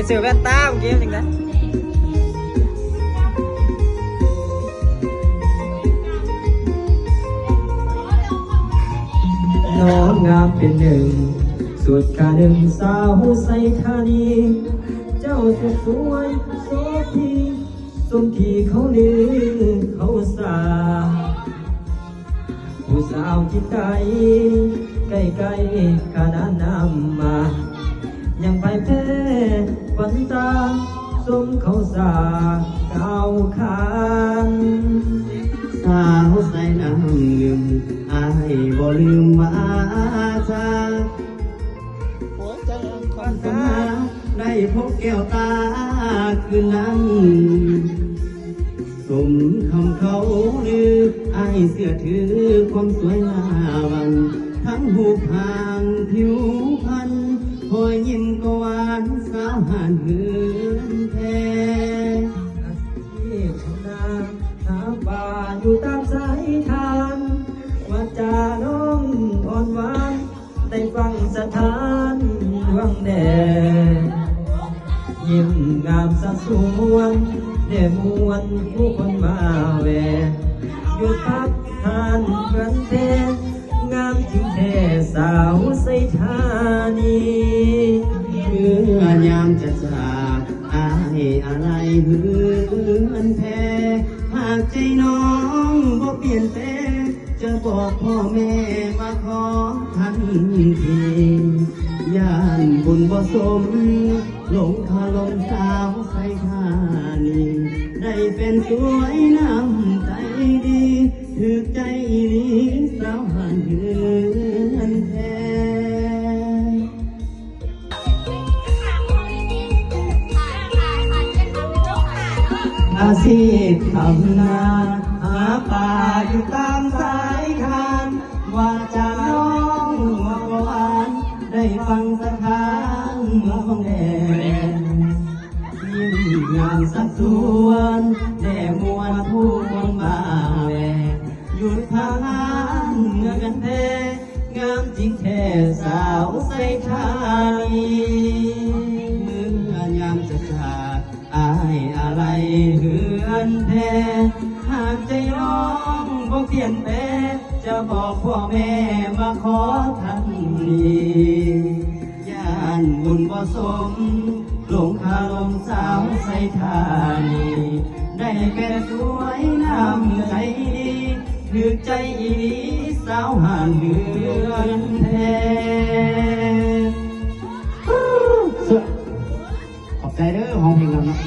เสือแว่นตาเมื่อกี้จริงนะน้องงามเป็นหนึ่งสุดกาหนึ่งสาวใส่ธานีเจ้าจะสวยโสพีสมที่เขาลือเขาสาผู้สาวจิตใจใกล้ๆขนาดน้ำมายังไปแพ้ฝันตาสมเขาสาก้าวขานสาวใส่น้ำลืมอายบ่ลืมว่าจาหัวใจฝันตาได้พบแก้วตาคืนนั้นสมคำเขาลืออายเสื้อถือความสวยงามทั้งหูพางผิวพรรณพอยยิ้มก็หวานสาวหานเหือนแท้ที่ชนาหาป่าอยู่ตามสายทางว่าจาน้องอ่อนหวานได้ฟังสถานวังแดดยิ้มงามสะสวนเด่มวนผู้คนมาแวะอยู่พักทานกันเทงามจริงแท้สาวใส่ธานีเมื่อยามจะจากอายอะไรเหือนแท้หากใจน้องบ่เปลี่ยนแปลงจะบอกพ่อแม่มาขอทันทีย่านบุญบ่สมหลงคาลมสาวใส่ธานีได้เป็นสวยน้ำใจดีถึกใจลีสาวหันเหือนแท้อาชีพทำนาหาปลาอยู่ตามสายทานว่าจะน้องว่าหวานได้ฟังสถานเมืองแดนยิ้มงามสักสวนแด่มวลผู้คนมาแวหยุดพานเมื่อกันแท้งามจริงแท้สาวใส่ธานีเมื่อยามจะจากอายอะไรเหือนแท้หากใจน้องบ่เปลี่ยนแปลงจะบอกพ่อแม่มาขอทันทีย่านบุญบ่สมหลงคาลมสาวใส่ธานีได้เป็นสวยน้ำใจดีถึกใจอีหลีสาวห่างเหือนแท้ขอบใจเด้อของเพลงเราเนาะ